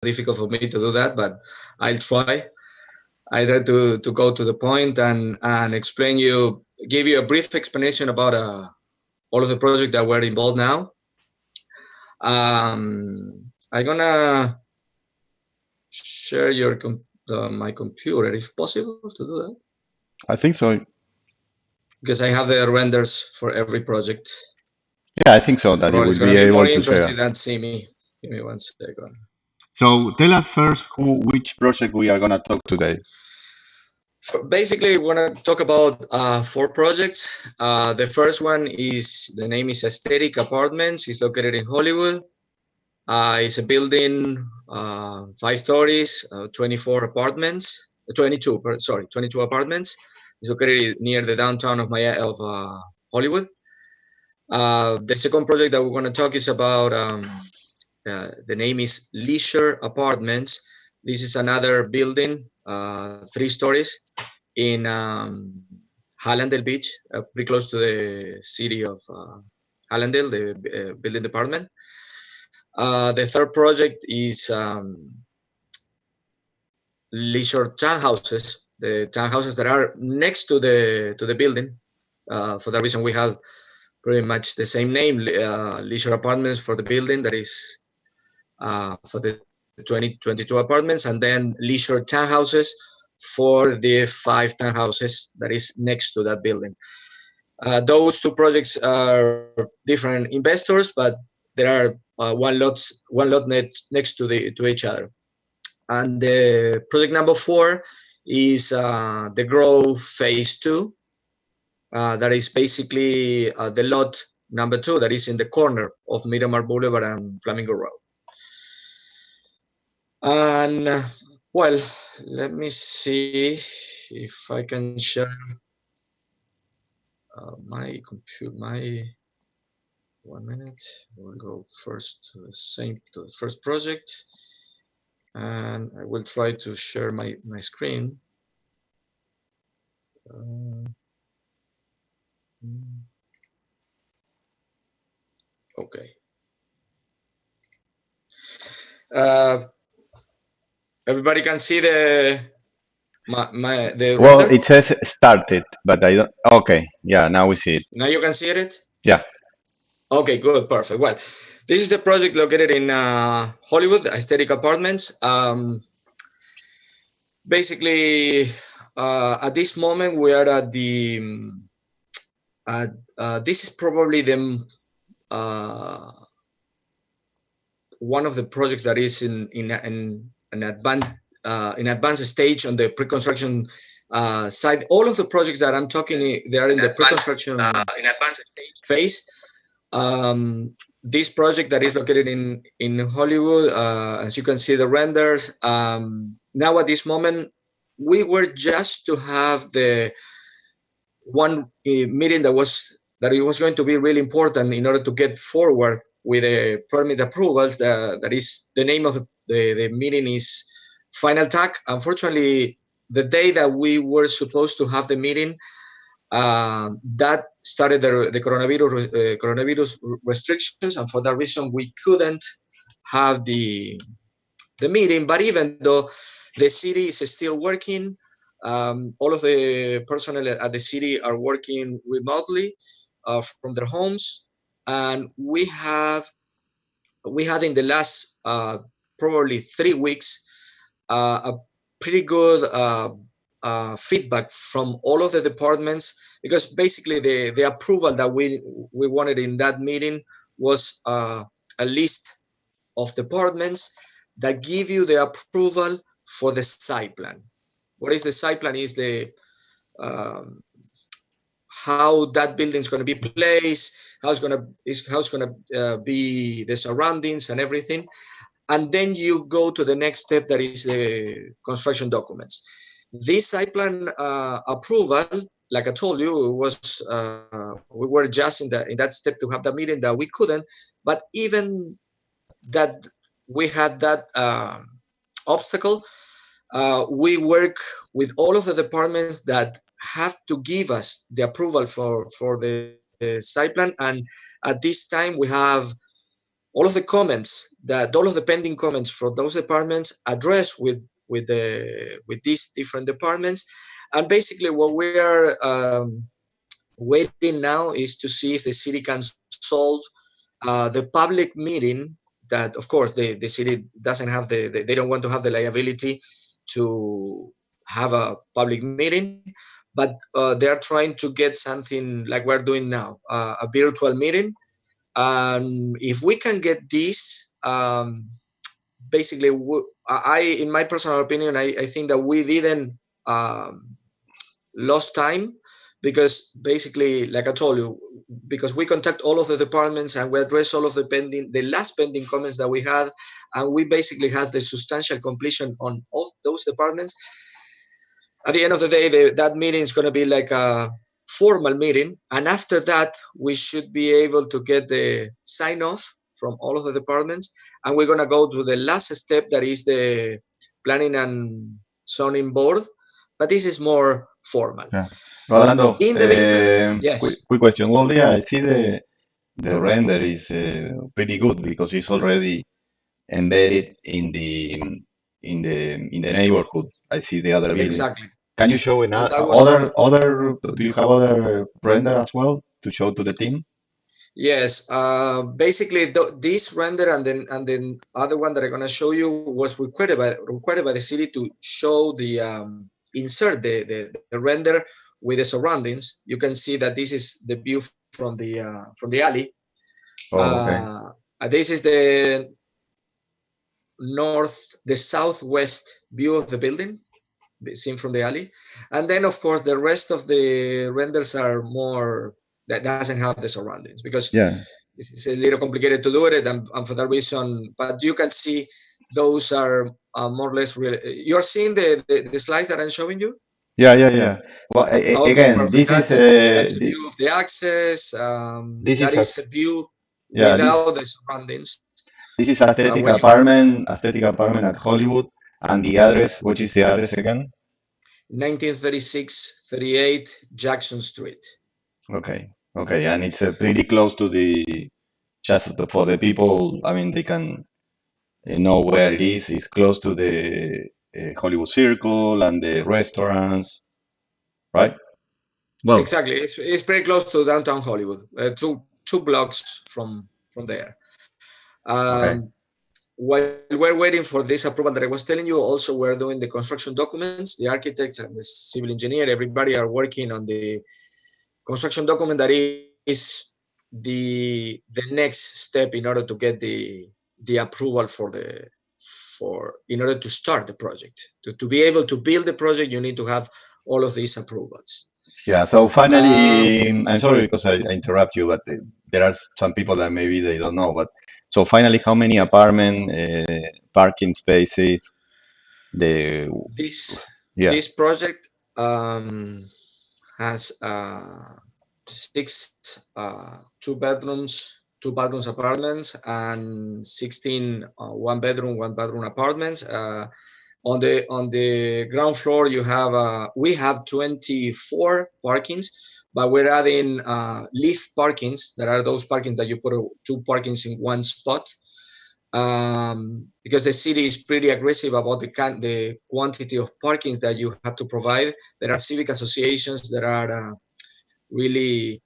difficult for me to do that, but I'll try. I try to go to the point and explain you, give you a brief explanation about all of the projects that we're involved now. I'm gonna share my computer if possible to do that. I think so. Because I have the renders for every project. Yeah, I think so that you Probably will it's gonna be be more able to interesting share. than see me. Give me 1 second. So tell us first which project we are gonna talk today. Basically, we're gonna talk about 4 projects. The first one is the name is Aesthetic Apartments. It's located in Hollywood. It's a building, 5 stories, 24 apartments, 22. Sorry, 22 apartments. It's located near the downtown of Hollywood. The second project that we're going to talk is about. The name is Leisure Apartments. This is another building, 3 stories in Hallandale Beach, pretty close to the city of Hallandale, the building department. The third project is leisure townhouses, the townhouses that are next to the building. For that reason, we have pretty much the same name, leisure apartments for the building that is for the 2022 apartments, and then leisure townhouses for the 5 townhouses that is next to that building. Those 2 projects are different investors, but there are one lot next to each other. And the project number 4 is the Grove Phase 2. That is basically the lot number 2 that is in the corner of Miramar Boulevard and Flamingo Road. And well, let me see if I can share my computer. My 1 minute. We'll go first to the first project, and I will try to share my screen. Okay. Everybody can see the Well, render. it says started, but I don't. Okay, yeah, now we see it. Now you can see it. Yeah. Okay, good, perfect. Well, this is the project located in Hollywood, Aesthetic Apartments. Basically, at this moment, we are at the. This is probably the one of the projects that is in an advanced stage on the pre-construction side. All of the projects that I'm talking, they are in the pre-construction phase. This project that is located in Hollywood, as you can see the renders. Now at this moment, we were just to have the one meeting that it was going to be really important in order to get forward with the permit approvals. That is the name of the meeting is Final Tag. Unfortunately, the day that we were supposed to have the meeting, that started the coronavirus restrictions, and for that reason we couldn't have the meeting. But even though the city is still working, all of the personnel at the city are working remotely from their homes, and we had in the last probably 3 weeks a pretty good feedback from all of the departments, because basically the approval that we wanted in that meeting was a list of departments that give you the approval for the site plan. What is the site plan? Is the how that building is going to be placed, how it's going to be the surroundings and everything, and then you go to the next step, that is the construction documents. This site plan approval, like I told you, was we were just in that step to have the meeting that we couldn't. But even that we had that obstacle, we work with all of the departments that have to give us the approval for the site plan, and at this time we have all of the comments that all of the pending comments for those departments addressed with these different departments. And basically what we are waiting now is to see if the city can solve the public meeting that, of course, the city doesn't have they don't want to have the liability to have a public meeting, but they are trying to get something like we're doing now, a virtual meeting. And if we can get this, basically, in my personal opinion, I think that we didn't lost time, because basically, like I told you, because we contact all of the departments and we address all of the last pending comments that we had, and we basically have the substantial completion on all those departments. At the end of the day, that meeting is going to be like a formal meeting, and after that, we should be able to get the sign off from all of the departments, and we're going to go to the last step, that is the planning and zoning board, but this is more formal. Yeah. Rolando, In the meantime, quick, yes, quick question. Well, yeah, I see the render is pretty good because it's already embedded in the neighborhood. I see the other building. exactly. Can you show And that other? Do you have other render as well to show to the team? yes, basically this render and then other one that I'm gonna show you was required by the city to show the insert the render with the surroundings. You can see that this is the view from the alley. Oh, okay. This is the southwest view of the building, seen from the alley. And then, of course, the rest of the renders are more that doesn't have the surroundings, because Yeah, it's a little complicated to do it, and for that reason. But you can see those are more or less real. You're seeing the slide that I'm showing you. yeah. Well, Okay, again, perfect. That's a view of the access. this That is is a view yeah, without the surroundings. this is When you aesthetic apartment at Hollywood, and the address, which is the address again? 1936-38 Jackson Street. Okay, okay, and it's pretty close to for the people. I mean, they can know where it is. It's close to the Hollywood Circle and the restaurants, right? Well, Exactly, it's very close to downtown Hollywood, two blocks from there. okay. Um, while we're waiting for this approval that I was telling you, also we're doing the construction documents. The architects and the civil engineer, everybody are working on the construction document that is the next step in order to get the approval for in order to start the project. To be able to build the project, you need to have all of these approvals. Yeah, so Um, finally, I'm sorry because I interrupt you, but there are some people that maybe they don't know. But so finally, how many apartment parking spaces? The this yeah, this project has six two bedrooms apartments, and 16 one bedroom apartments. On the ground floor, we have 24 parkings, but we're adding lift parkings. That are those parkings that you put two parkings in one spot, because the city is pretty aggressive about the quantity of parkings that you have to provide. There are civic associations that are really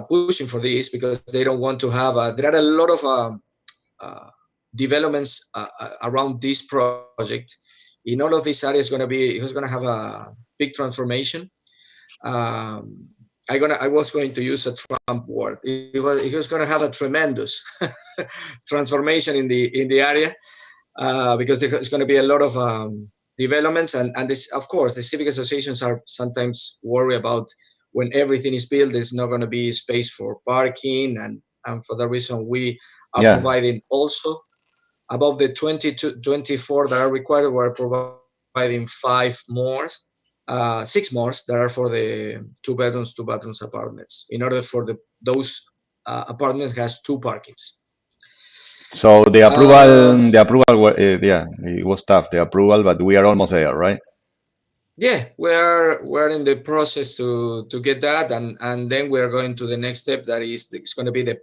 pushing for this, because they don't want to have. There are a lot of uh, developments around this project. In all of these areas, it's going to have a big transformation. Um, I was going to use a Trump word. It was going to have a tremendous transformation in the area, because there's going to be a lot of developments, and this, of course, the civic associations are sometimes worried about when everything is built, there's not going to be space for parking, and for that reason, we are yeah. providing also above the 20 to 24 that are required. We're providing six more that are for the two bedrooms apartments, in order for those apartments has two parkings. So Uh, the approval, yeah, it was tough, the approval, but we are almost there, right? Yeah, we're in the process to get that, and then we're going to the next step. That is, it's going to be the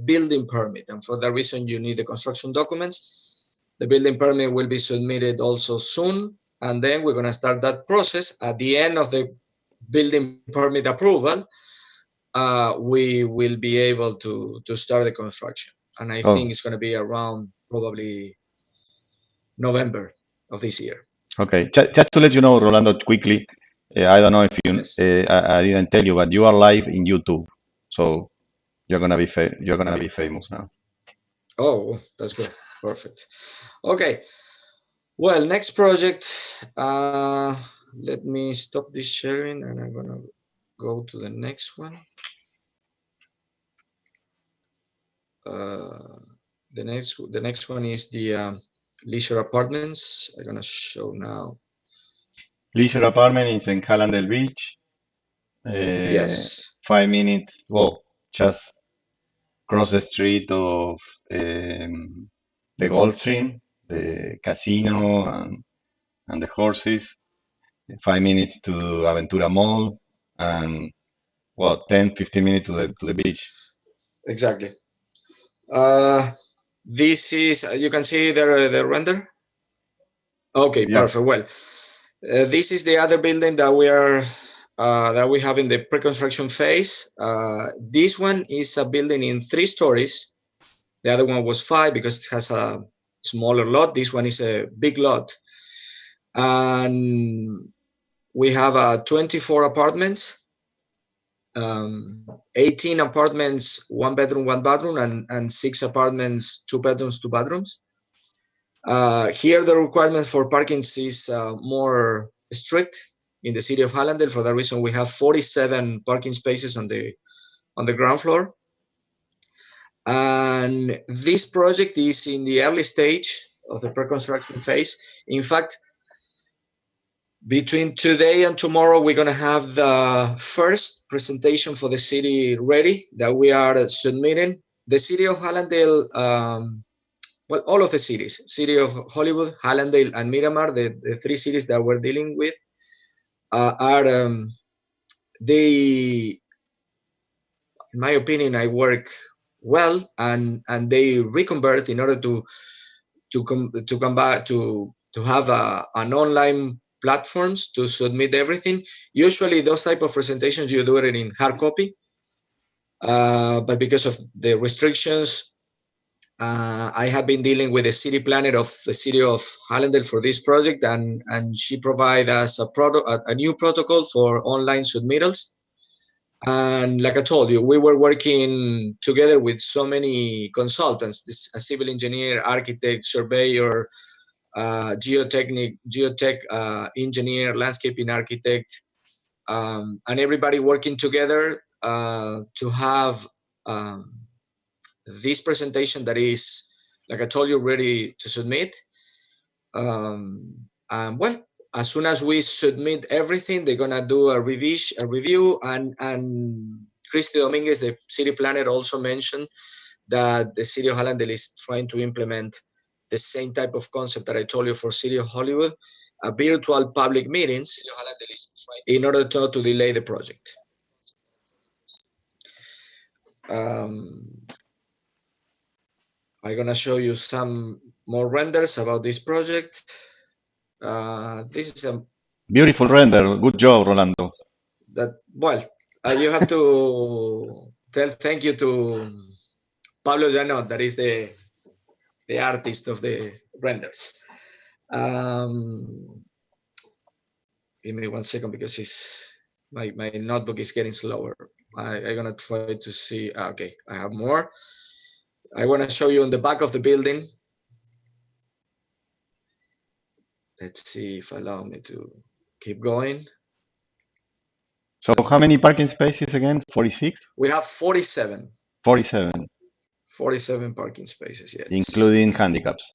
building permit, and for that reason, you need the construction documents. The building permit will be submitted also soon, and then we're going to start that process. At the end of the building permit approval, we will be able to start the construction, and I think Oh, it's going to be around probably November of this year. okay. Just to let you know, Rolando, quickly, I don't know if you, Yes. I didn't tell you, but you are live in YouTube, so you're gonna be famous now. Oh, that's good. Perfect. Okay. Well, next project. Let me stop this sharing, and I'm gonna go to the next one. Uh, the next one is the leisure apartments. I'm gonna show now. Leisure apartment is in Hallandale Beach. Uh, Yes, 5 minutes. Well, just cross the street of the golf team, the casino, and the horses. 5 minutes to Aventura Mall, and well, 10, 15 minutes to the beach. exactly. This is you can see the render. Okay, Yeah, perfect. Well, this is the other building that we have in the pre-construction phase. This one is a building in 3 stories. The other one was 5 because it has a smaller lot. This one is a big lot, and we have 24 apartments, 18 apartments, 1 bedroom, 1 bathroom, and 6 apartments, 2 bedrooms, 2 bathrooms. Here, the requirement for parking is more strict in the city of Hallandale. For that reason, we have 47 parking spaces on the ground floor. And this project is in the early stage of the pre-construction phase. In fact, between today and tomorrow, we're going to have the first presentation for the city ready that we are submitting. The city of Hallandale, well, all of the cities, city of Hollywood, Hallandale, and Miramar, the 3 cities that we're dealing with, are they, in my opinion, I work well, and they reconvert in order to come back to have an online platforms to submit everything. Usually, those type of presentations you do it in hard copy, but because of the restrictions, I have been dealing with the city planner of the city of Hallandale for this project, and she provided us a new protocol for online submittals. And like I told you, we were working together with so many consultants: a civil engineer, architect, surveyor, geotech engineer, landscaping architect, and everybody working together to have this presentation that is, like I told you, ready to submit. Well, as soon as we submit everything, they're gonna do a review, and Christy Dominguez, the city planner, also mentioned that the city of Hallandale is trying to implement the same type of concept that I told you for City of Hollywood, virtual public meetings, in order to delay the project. Um, I'm gonna show you some more renders about this project. This is beautiful render. Good job, Rolando. that well, you have to tell thank you to Pablo Janot, that is the artist of the renders. Um, Give me 1 second because my notebook is getting slower. I'm gonna try to see. Okay, I have more. I want to show you on the back of the building. Let's see if allow me to keep going. So how many parking spaces again? 46? We have 47. 47, 47 parking spaces, yes. including handicaps.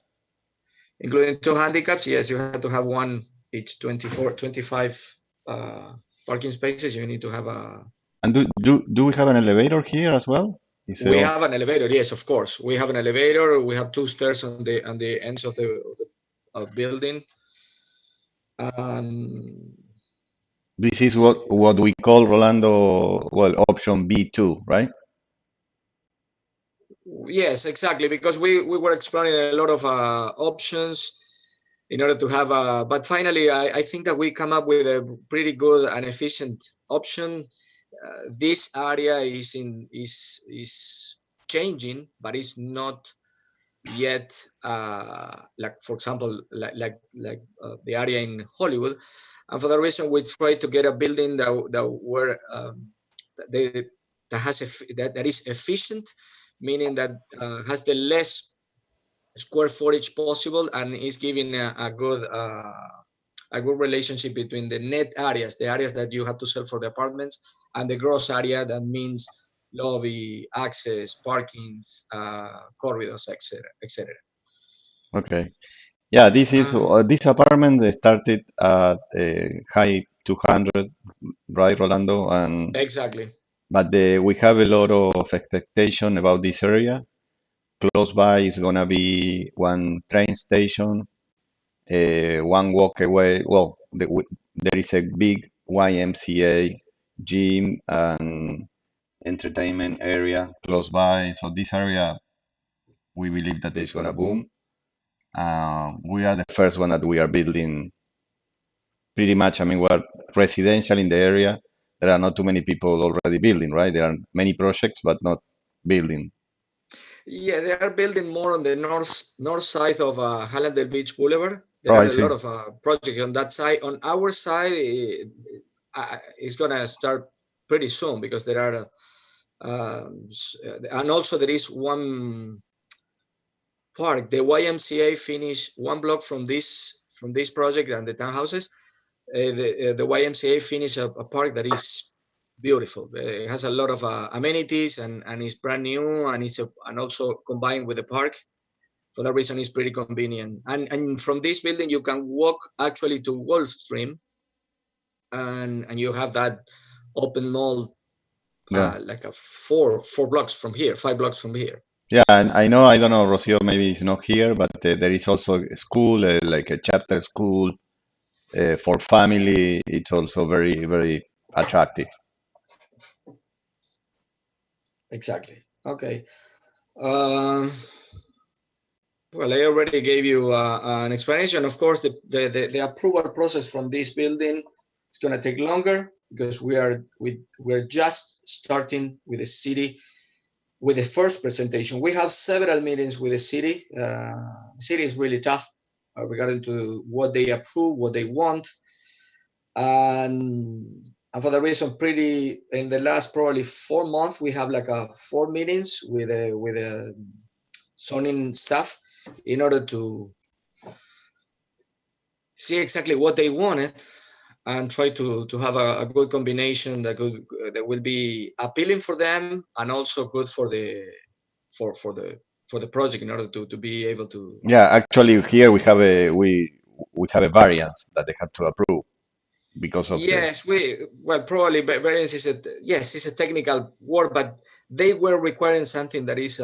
Including 2 handicaps. Yes, you have to have one each 24, 25 parking spaces. You need to have a. And do we have an elevator here as well? Is it We all? have an elevator. Yes, of course. We have an elevator. We have 2 stairs on the ends of the building. Um, This is let's see. what we call Rolando, well, option B2, right? Yes, exactly, because we were exploring a lot of options in order to have but finally I think that we come up with a pretty good and efficient option. This area is changing, but it's not yet like, for example, the area in Hollywood, and for that reason we try to get a building that were that, they, that has that is efficient, meaning that has the less square footage possible and is giving a good relationship between the net areas, the areas that you have to sell for the apartments, and the gross area that means lobby, access, parkings, corridors, etc., etc. Okay. Yeah, Uh, this apartment started at high 200, right, Rolando? And exactly. but we have a lot of expectation about this area. Close by is gonna be one train station, one walk away. Well, there is a big YMCA gym and entertainment area close by. So this area, we believe that is gonna boom. We are the first one that we are building pretty much. I mean, we're residential in the area. There are not too many people already building, right? There are many projects, but not building. Yeah, they are building more on the north side of Hallandale Beach Boulevard. There Oh, are I a lot see. of projects on that side. On our side, it's gonna start pretty soon because there are, and also there is one park. The YMCA finished one block from this project and the townhouses. The YMCA finished a park that is beautiful. It has a lot of amenities and it's brand new and also combined with the park. For that reason, it's pretty convenient. And from this building, you can walk actually to Wall Stream, and you have that open mall Yeah. like a four blocks from here, 5 blocks from here. Yeah, and I know, I don't know, Rocio maybe is not here, but there is also a school, like a charter school for family. It's also very, very attractive. Exactly. Okay. Um, well, I already gave you an explanation. Of course, the approval process from this building is going to take longer because we're just starting with the city with the first presentation. We have several meetings with the city. The city is really tough regarding to what they approve, what they want, and for the reason, pretty in the last probably 4 months, we have like 4 meetings with the zoning staff in order to see exactly what they wanted and try to have a good combination that will be appealing for them and also good for for the for the project in order to be able to. Yeah, actually here we have a variance that they have to approve because of the. Yes, well, probably variance is yes, it's a technical word, but they were requiring something that is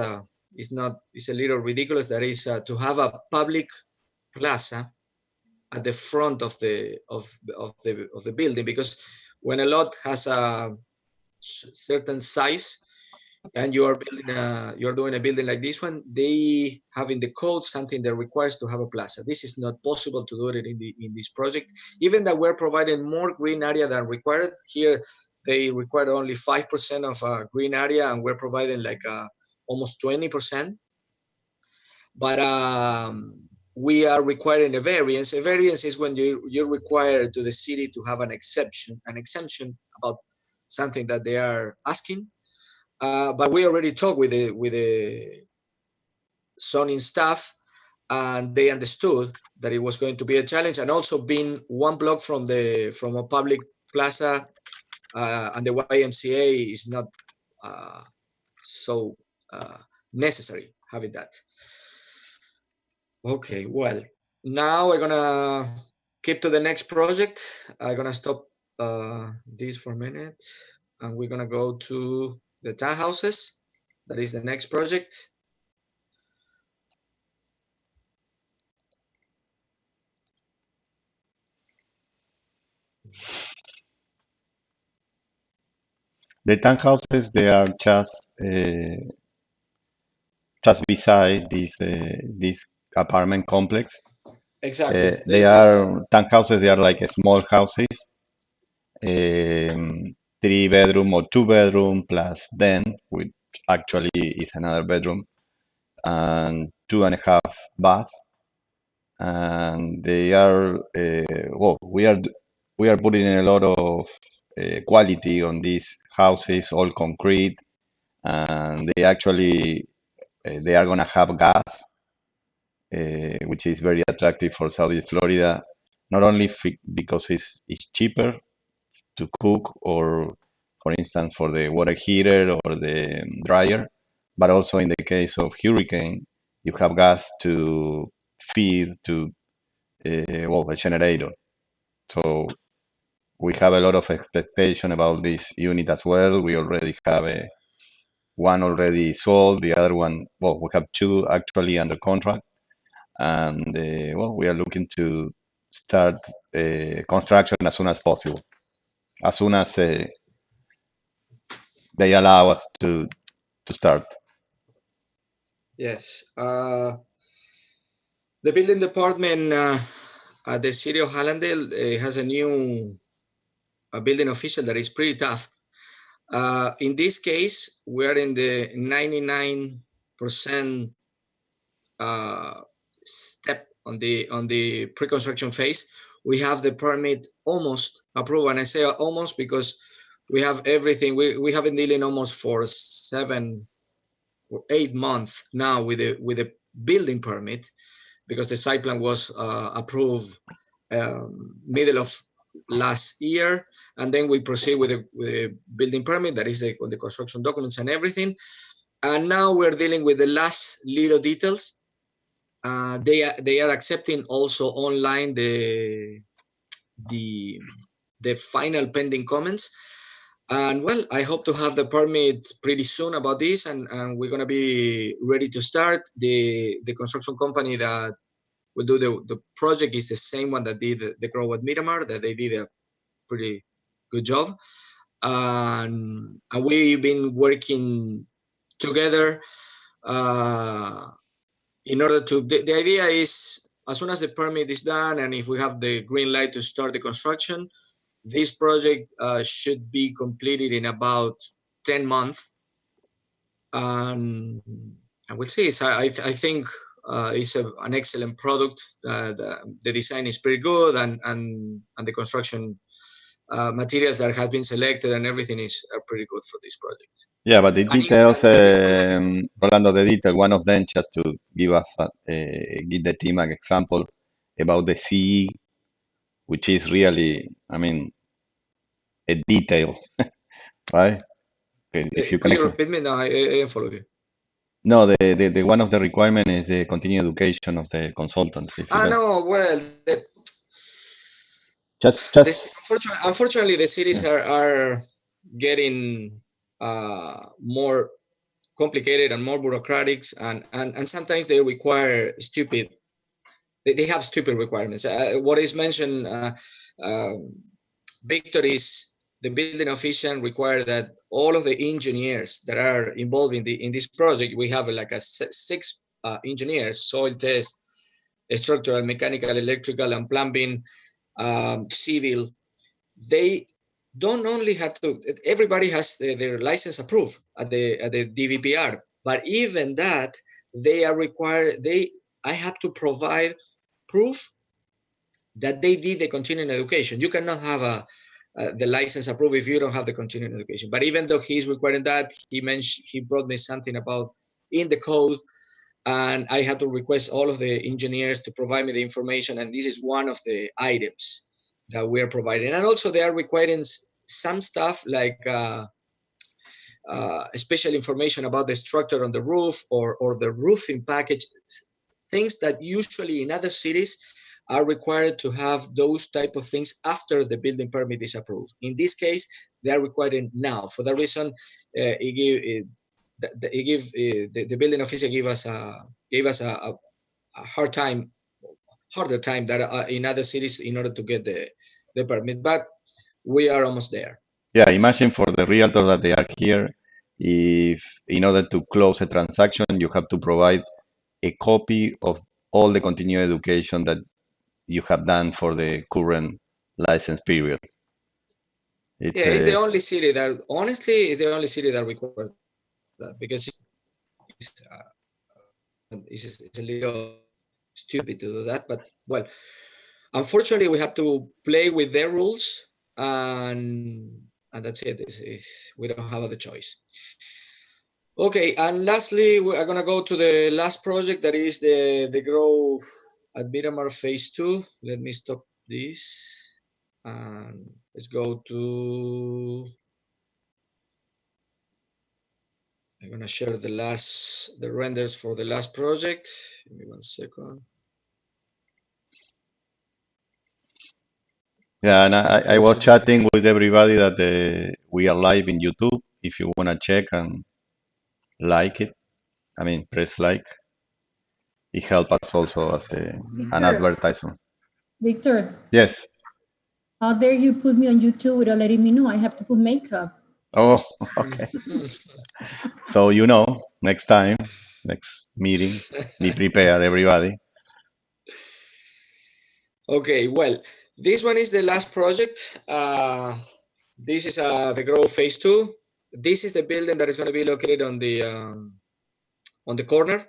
not is a little ridiculous. That is to have a public plaza at the front of the building, because when a lot has a certain size and you're doing a building like this one, they have in the code something that requires to have a plaza. This is not possible to do it in this project, even that we're providing more green area than required here. They require only 5% of green area, and we're providing like almost 20%. But we are requiring a variance. A variance is when you require to the city to have an exemption about something that they are asking. But we already talked with the zoning staff, and they understood that it was going to be a challenge, and also being one block from a public plaza, and the YMCA is not so necessary having that. Okay, well, now we're gonna keep to the next project. I'm gonna stop this for a minute, and we're gonna go to the townhouses. That is the next project. The townhouses, they are just beside this apartment complex. Exactly. They This is are townhouses. They are like small houses, three bedroom or two bedroom plus den, which actually is another bedroom, and two and a half bath. And they are well, we are putting a lot of quality on these houses, all concrete, and they are gonna have gas, which is very attractive for South Florida, not only because it's cheaper to cook or, for instance, for the water heater or the dryer, but also in the case of hurricane, you have gas to feed to well, a generator. So we have a lot of expectation about this unit as well. We already have one already sold, the other one, well, we have two actually under contract, and well, we are looking to start construction as soon as possible, as soon as they allow us to start. yes. The building department at the city of Hallandale has a new building official that is pretty tough. In this case, we are in the 99% step on the pre-construction phase. We have the permit almost approved, and I say almost because we have everything. We have been dealing almost for 7 or 8 months now with the building permit because the site plan was approved middle of last year, and then we proceed with the building permit, that is the construction documents and everything. And now we're dealing with the last little details. They are accepting also online the the final pending comments. And well, I hope to have the permit pretty soon about this, and we're gonna be ready to start. The construction company that will do the project is the same one that did the Grow at Miramar, that they did a pretty good job. And we've been working together uh, in order to. The idea is as soon as the permit is done, and if we have the green light to start the construction, this project should be completed in about 10 months. And I will say, I think it's an excellent product. The design is pretty good, and the construction materials that have been selected and everything is are pretty good for this project. Yeah, but the And, details, and this project is Rolando, the detail, one of them, just to give us, give the team an example about the CE, which is really, I mean, a detail, right? Okay, if you could can you explain. repeat me? No, I didn't follow you. No, the one of the requirement is the continued education of the consultants. If you can, No, well, just, unfortunately, the cities yeah, are getting more complicated and more bureaucratic, and sometimes they require stupid. They have stupid requirements. What is mentioned, uh, Victor, is the building official require that all of the engineers that are involved in this project, we have like a six engineers: soil test, structural, mechanical, electrical, and plumbing, civil. They don't only have to. Everybody has their license approved at the DVPR, but even that they are required. I have to provide proof that they did the continuing education. You cannot have the license approved if you don't have the continuing education. But even though he's requiring that, he brought me something about in the code, and I had to request all of the engineers to provide me the information, and this is one of the items that we are providing. And also they are requiring some stuff like special information about the structure on the roof or the roofing package, things that usually in other cities are required to have those type of things after the building permit is approved. In this case, they are required now. For that reason, it give, it give the building officer gave us a harder time that in other cities in order to get the permit. But we are almost there. Yeah, imagine for the realtor that they are here, if in order to close a transaction, you have to provide a copy of all the continuing education that you have done for the current license period. It's Yeah, it's the a only city that, honestly, it's the only city that requires that because it's a little stupid to do that. But well, unfortunately, we have to play with their rules, and that's it. We don't have other choice. Okay, and lastly, we are gonna go to the last project that is the growth at Miramar Phase 2. Let me stop this and let's go to. I'm gonna share the renders for the last project. Give me 1 second. Yeah, and I was Unfortunately, chatting with everybody that we are live in YouTube. If you wanna check and like it, I mean press like. It helps us also as an Victor, advertisement. Victor, Yes. how dare you put me on YouTube without letting me know? I have to put makeup. Oh, okay. So next time, next meeting, be prepared, everybody. okay, well, this one is the last project. This is the growth phase 2. This is the building that is going to be located on the corner,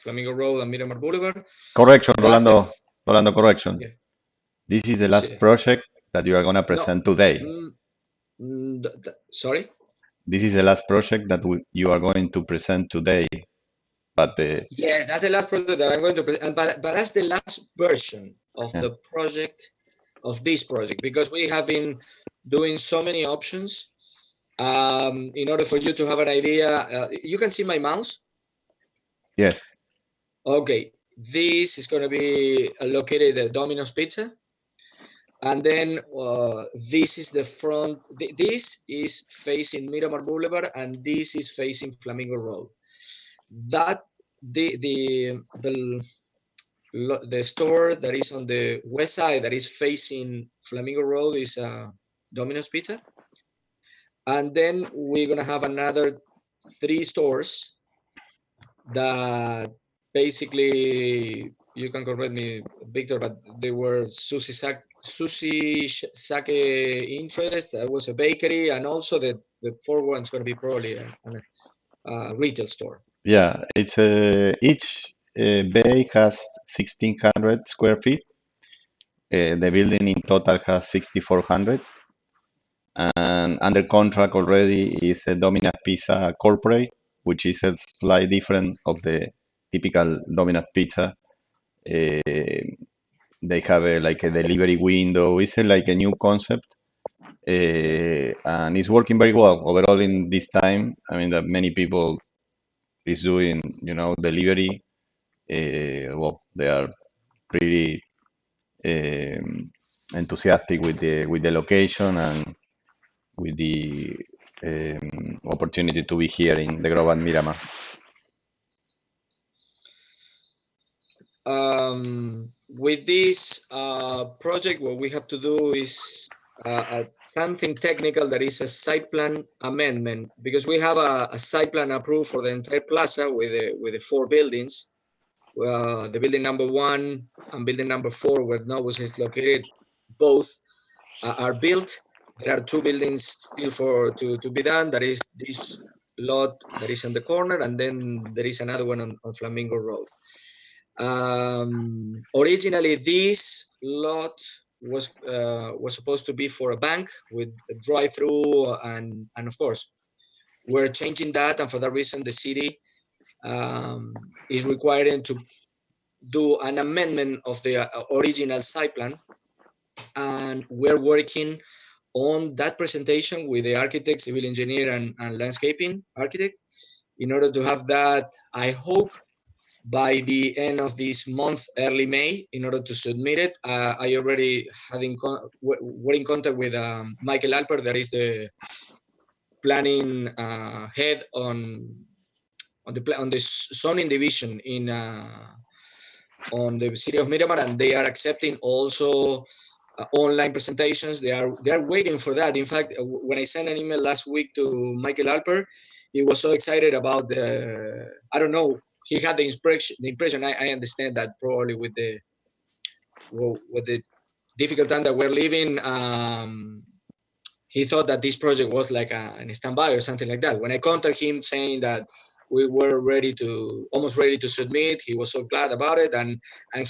Flamingo Road and Miramar Boulevard. Correction, That's the Rolando, correction. yeah, This is the last sí. project that you are gonna No, present today. sorry. This is the last project that you are going to present today. But Yes, that's the last project that I'm going to present, but that's the last version of yeah. the project of this project because we have been doing so many options. In order for you to have an idea, you can see my mouse. Yes, Okay, this is going to be located at Domino's Pizza, and then this is the front. This is facing Miramar Boulevard, and this is facing Flamingo Road. That the store that is on the west side that is facing Flamingo Road is Domino's Pizza, and then we're gonna have another 3 stores that basically you can correct me, Victor, but they were sushi sake interest. That was a bakery, and also the fourth one's going to be probably a retail store. yeah. It's each bay has 1,600 square feet. The building in total has 6,400, and under contract already is a Domino's Pizza corporate, which is a slight different of the typical Domino's Pizza. Uh, they have like a delivery window. It's like a new concept, Yeah. and it's working very well overall in this time. I mean that many people is doing, delivery. Well, they are pretty enthusiastic with the location and with the opportunity to be here in the Grove at Miramar. With this project, what we have to do is something technical that is a site plan amendment because we have a site plan approved for the entire plaza with the 4 buildings. The building number 1 and building number 4, where Novus is located, both are built. There are 2 buildings still to be done. That is this lot that is on the corner, and then there is another one on Flamingo Road. Originally, this lot was supposed to be for a bank with a drive-through, and of course, we're changing that, and for that reason, the city is requiring to do an amendment of the original site plan, and we're working on that presentation with the architect, civil engineer, and landscaping architect in order to have that, I hope, by the end of this month, early May, in order to submit it. I already were in contact with Michael Alper, that is the planning head on the zoning division in on the city of Miramar, and they are accepting also online presentations. They are waiting for that. In fact, when I sent an email last week to Michael Alper, he was so excited about the. I don't know. He had the impression. I understand that probably with the difficult time that we're living. He thought that this project was like a standby or something like that. When I contacted him saying that we were almost ready to submit, he was so glad about it, and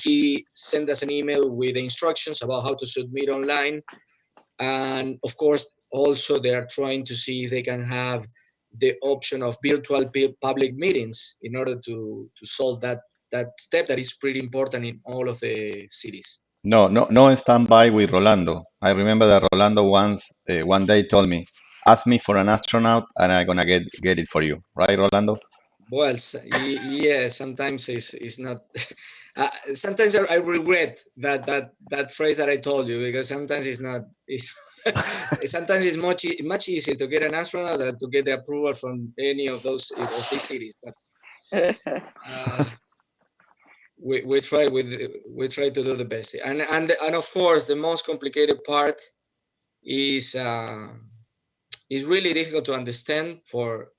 he sent us an email with the instructions about how to submit online. And of course, also they are trying to see if they can have the option of virtual public meetings in order to solve that step that is pretty important in all of the cities. No standby with Rolando. I remember that Rolando once, one day told me, ask me for an astronaut and I'm gonna get it for you. Right, Rolando? Well, yeah, sometimes it's not. Sometimes I regret that phrase that I told you, because sometimes it's not. It's sometimes it's much easier to get an astronaut than to get the approval from any of these cities. But uh, we try to do the best, and of course the most complicated part is really difficult to understand for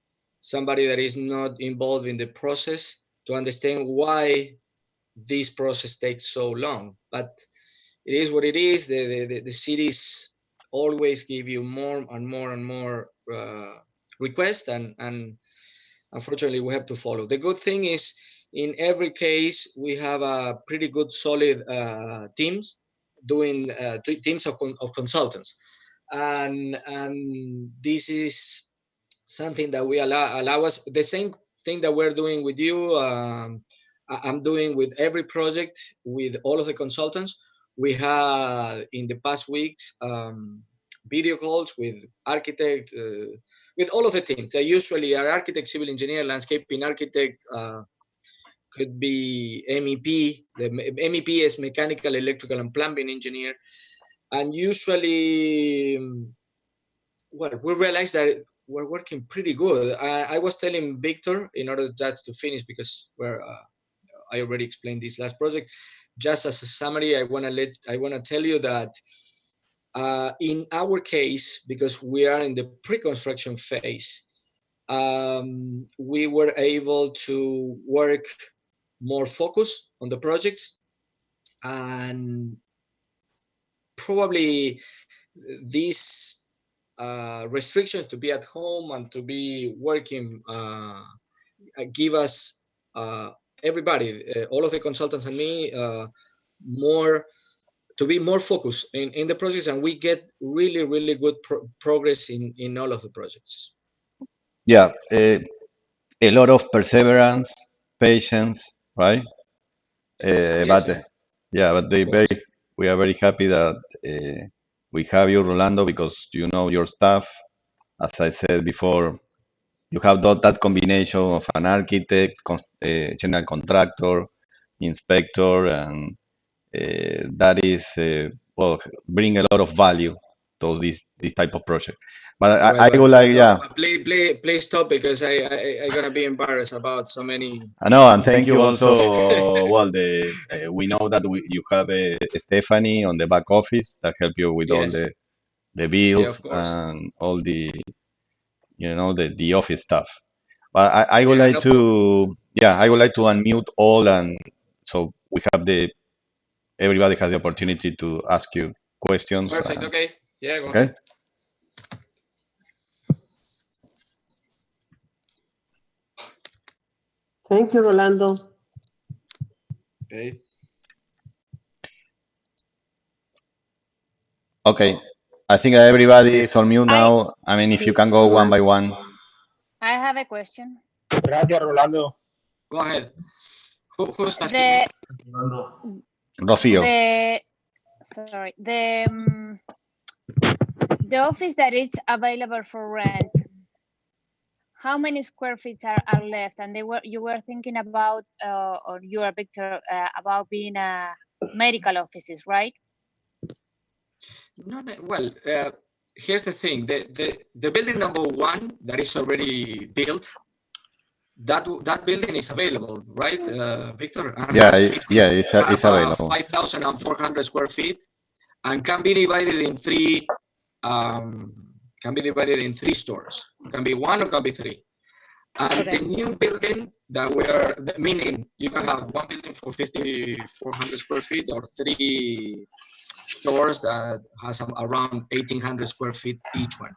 somebody that is not involved in the process, to understand why this process takes so long. But it is what it is. The cities always give you more and more and more requests, and unfortunately we have to follow. The good thing is, in every case we have a pretty good solid teams doing teams of consultants, and this is something that we allow us, the same thing that we're doing with you. I'm doing with every project with all of the consultants. We had in the past weeks video calls with architects, with all of the teams. They usually are architect, civil engineer, landscaping architect, could be MEP. The MEP is mechanical, electrical, and plumbing engineer. And usually, well, we realized that we're working pretty good. I was telling Victor, in order just to finish, because I already explained this last project. Just as a summary, I want to tell you that in our case, because we are in the pre-construction phase, we were able to work more focused on the projects, and probably these restrictions to be at home and to be working give us everybody, all of the consultants and me, more to be more focused in the projects, and we get really good progress in all of the projects. Yeah, a lot of perseverance, patience, right? Yes, But yeah, but of course. we are very happy that we have you, Rolando, because you know your stuff. As I said before, you have that combination of an architect, general contractor, inspector, and that is well, bring a lot of value to this type of project. But Well, I well, would like, yeah, please stop, because I gonna be embarrassed about so many. I know, and thank you also. Well, we know that you have Stephanie on the back office that help you with all Yes, the yeah, bills of course. and all the office stuff. But I would Yeah, and like of course. to, yeah, I would like to unmute all, and so we have everybody has the opportunity to ask you questions. Perfect. Okay. Yeah, go Okay. ahead. Thank you, Rolando. Okay. Okay. I think everybody is on mute now. I mean, if you can go one by one. I have a question. Gracias, Rolando. Go ahead. Who's asking? Rocío. The office that is available for rent, how many square feet are left? And you were thinking about, or you are, Victor, about being medical offices, right? No, well, here's the thing: the building number one that is already built, that building is available, right, Victor? And Yeah, has yeah, it's available. 5,400 square feet, and can be divided in three. Can be divided in three stores. Can be one or can be three. And Okay. the new building that we are, meaning you can have one building for 5,400 square feet or three stores that has around 1,800 square feet each one.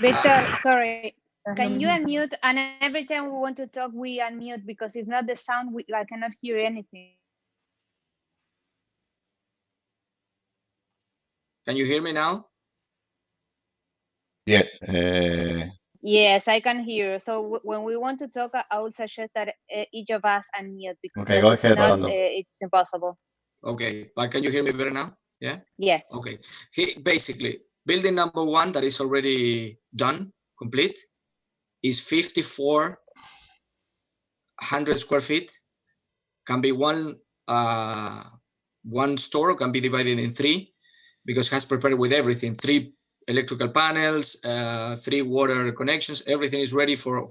Victor, sorry. Can you unmute? And every time we want to talk, we unmute because if not, the sound, I cannot hear anything. Can you hear me now? Yeah. Yes, I can hear. So when we want to talk, I would suggest that each of us unmute because Okay, go if ahead, not, Rolando. it's impossible. Okay, but can you hear me better now? Yeah? Yes. Okay. Basically, building number one that is already done, complete, is 5,400 square feet. Can be one store, can be divided in three because it has prepared with everything. Three electrical panels, three water connections. Everything is ready for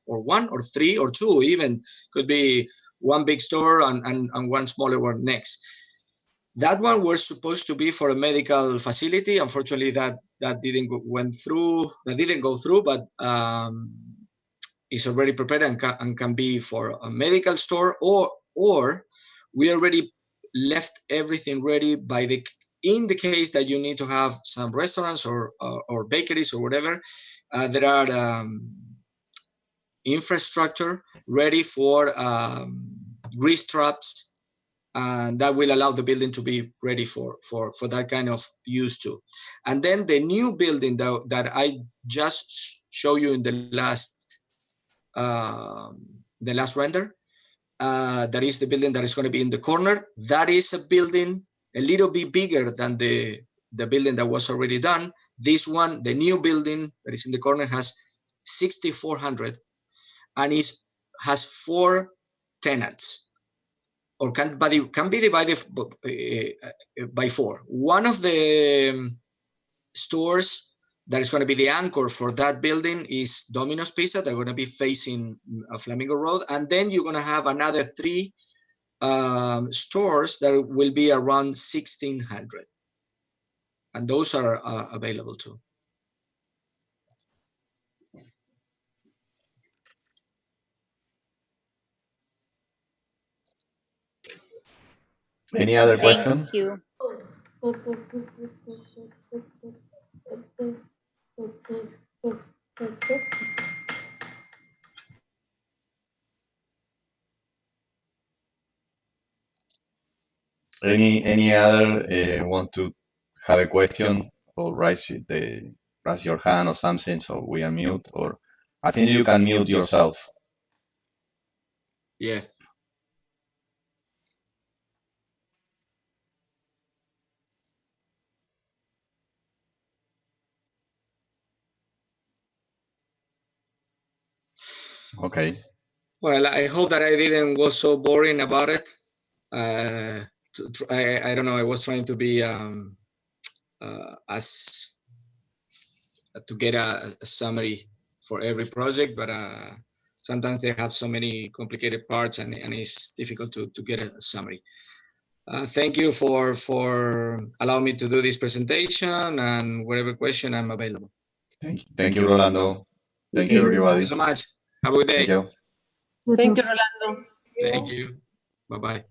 one or three or two even. Could be one big store and one smaller one next. That one was supposed to be for a medical facility. Unfortunately, that didn't go through, but is already prepared and can be for a medical store, or we already left everything ready in the case that you need to have some restaurants or bakeries or whatever. There are infrastructure ready for grease traps, and that will allow the building to be ready for that kind of use too. And then the new building that I just show you in the last render, that is the building that is going to be in the corner. That is a building a little bit bigger than the building that was already done. This one, the new building that is in the corner, has 6,400 and has 4 tenants, or can be divided by 4. One of the stores that is going to be the anchor for that building is Domino's Pizza. They're going to be facing Flamingo Road, and then you're going to have another 3 stores that will be around 1,600, and those are available too. Any other question? Thank you. Any other want to have a question or raise your hand or something so we unmute, or I think you can mute yourself. Yeah. Okay. Well, I hope that I didn't was so boring about it. I don't know. I was trying to be as to get a summary for every project, but sometimes they have so many complicated parts, and it's difficult to get a summary. Thank you for allowing me to do this presentation, and whatever question, I'm available. Thank you, Rolando. Thank you, Thank everybody. you so much. Have a good day. Thank you. Thank you, Rolando. Thank you. Bye-bye.